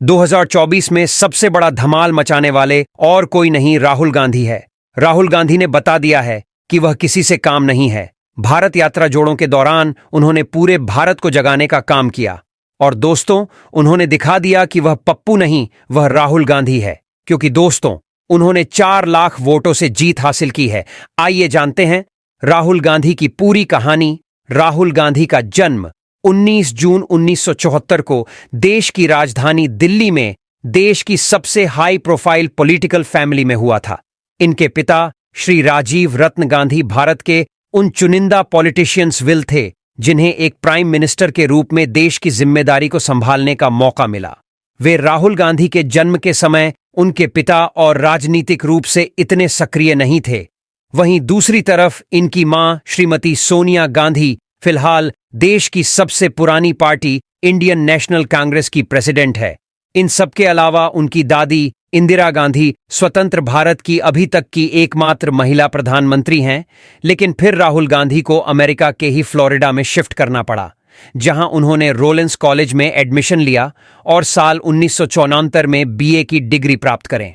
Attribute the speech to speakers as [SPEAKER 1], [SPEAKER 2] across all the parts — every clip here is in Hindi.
[SPEAKER 1] 2024 में सबसे बड़ा धमाल मचाने वाले और कोई नहीं राहुल गांधी है। राहुल गांधी ने बता दिया है कि वह किसी से काम नहीं है। भारत यात्रा जोड़ों के दौरान उन्होंने पूरे भारत को जगाने का काम किया और दोस्तों, उन्होंने दिखा दिया कि वह पप्पू नहीं, वह राहुल गांधी है। क्योंकि दोस्तों, उन्होंने 4 लाख वोटों से जीत हासिल की है। आइए जानते हैं राहुल गांधी की पूरी कहानी। राहुल गांधी का जन्म 19 जून 1974 को देश की राजधानी दिल्ली में देश की सबसे हाई प्रोफाइल पॉलिटिकल फैमिली में हुआ था। इनके पिता श्री राजीव रत्न गांधी भारत के उन चुनिंदा पॉलिटिशियंस विल थे जिन्हें एक प्राइम मिनिस्टर के रूप में देश की जिम्मेदारी को संभालने का मौका मिला। वे राहुल गांधी के जन्म के समय उनके पिता और राजनीतिक रूप से इतने सक्रिय नहीं थे। वहीं दूसरी तरफ इनकी मां श्रीमती सोनिया गांधी फिलहाल देश की सबसे पुरानी पार्टी इंडियन नेशनल कांग्रेस की प्रेसिडेंट है। इन सबके अलावा उनकी दादी इंदिरा गांधी स्वतंत्र भारत की अभी तक की एकमात्र महिला प्रधानमंत्री हैं। लेकिन फिर राहुल गांधी को अमेरिका के ही फ्लोरिडा में शिफ्ट करना पड़ा, जहां उन्होंने रोलेंस कॉलेज में एडमिशन लिया और साल 1974 में बीए की डिग्री प्राप्त करें।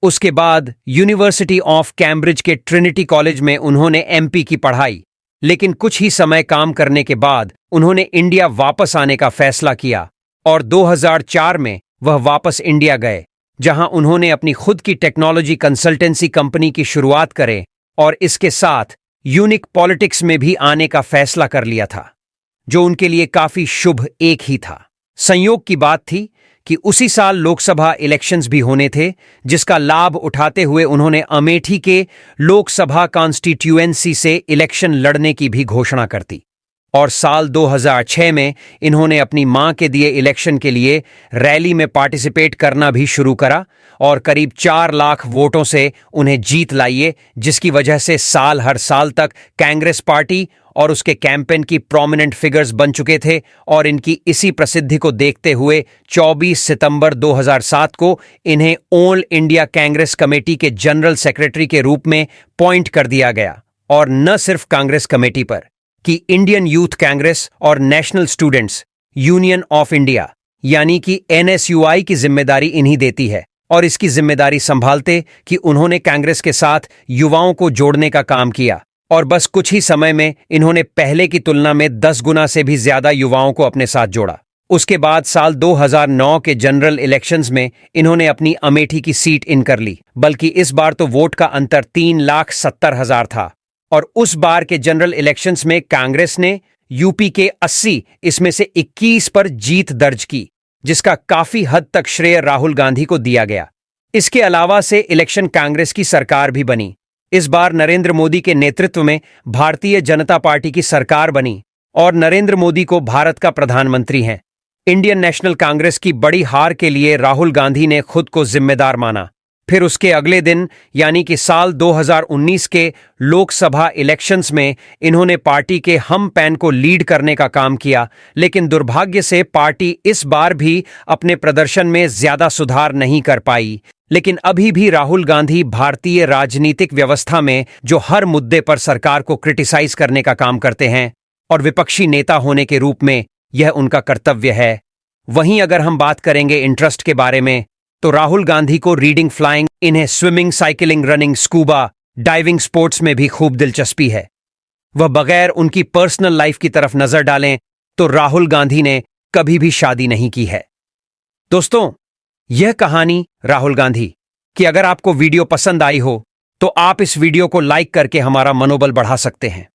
[SPEAKER 1] उसके बाद यूनिवर्सिटी ऑफ कैम्ब्रिज के ट्रिनिटी कॉलेज में उन्होंने एमपी की पढ़ाई। लेकिन कुछ ही समय काम करने के बाद उन्होंने इंडिया वापस आने का फैसला किया और 2004 में वह वापस इंडिया गए, जहां उन्होंने अपनी खुद की टेक्नोलॉजी कंसल्टेंसी कंपनी की शुरुआत करे और इसके साथ यूनिक पॉलिटिक्स में भी आने का फैसला कर लिया था, जो उनके लिए काफी शुभ एक ही था। संयोग की बात थी कि उसी साल लोकसभा इलेक्शंस भी होने थे, जिसका लाभ उठाते हुए उन्होंने अमेठी के लोकसभा कॉन्स्टिट्यूएंसी से इलेक्शन लड़ने की भी घोषणा कर दी। और साल 2006 में इन्होंने अपनी मां के दिए इलेक्शन के लिए रैली में पार्टिसिपेट करना भी शुरू करा और करीब 4 लाख वोटों से उन्हें जीत लाइए, जिसकी वजह से साल हर साल तक कांग्रेस पार्टी और उसके कैंपेन की प्रोमिनेंट फिगर्स बन चुके थे। और इनकी इसी प्रसिद्धि को देखते हुए 24 सितंबर 2007 को इन्हें ऑल इंडिया कांग्रेस कमेटी के जनरल सेक्रेटरी के रूप में अपॉइंट कर दिया गया। और न सिर्फ कांग्रेस कमेटी पर कि इंडियन यूथ कांग्रेस और national students union of India यानी कि NSUI की जिम्मेदारी इन्हीं देती है। और इसकी जिम्मेदारी संभालते कि उन्होंने कांग्रेस के साथ युवाओं को जोड़ने का काम किया और बस कुछ ही समय में इन्होंने पहले की तुलना में 10 गुना से भी ज्यादा युवाओं को अपने साथ जोड़ा। उसके बाद साल 2009 के जनरल इलेक्शंस में इन्होंने अपनी अमेठी की सीट इन कर ली, बल्कि इस बार तो वोट का अंतर 3,70,000 था। और उस बार के जनरल इलेक्शंस में कांग्रेस ने यूपी के 80 इसमें से 21 पर जीत दर्ज की, जिसका काफी हद तक श्रेय राहुल गांधी को दिया गया। इसके अलावा से इलेक्शन कांग्रेस की सरकार भी बनी। इस बार नरेंद्र मोदी के नेतृत्व में भारतीय जनता पार्टी की सरकार बनी और नरेंद्र मोदी को भारत का प्रधानमंत्री हैं। इंडियन नेशनल कांग्रेस की बड़ी हार के लिए राहुल गांधी ने खुद को जिम्मेदार माना। फिर उसके अगले दिन यानी कि साल 2019 के लोकसभा इलेक्शंस में इन्होंने पार्टी के हम पैन को लीड करने का काम किया। लेकिन दुर्भाग्य से पार्टी इस बार भी अपने प्रदर्शन में ज्यादा सुधार नहीं कर पाई। लेकिन अभी भी राहुल गांधी भारतीय राजनीतिक व्यवस्था में जो हर मुद्दे पर सरकार को क्रिटिसाइज करने का काम करते हैं और विपक्षी नेता होने के रूप में यह उनका कर्तव्य है। वहीं अगर हम बात करेंगे इंटरेस्ट के बारे में, तो राहुल गांधी को रीडिंग, फ्लाइंग, इन्हें swimming, cycling, running, scuba diving sports में भी खूब दिलचस्पी है। वह बगैर उनकी पर्सनल लाइफ की तरफ नजर डालें तो राहुल गांधी ने कभी भी शादी नहीं की है। दोस्तों, यह कहानी राहुल गांधी की अगर आपको वीडियो पसंद आई हो तो आप इस वीडियो को लाइक करके हमारा मनोबल बढ़ा सकते हैं।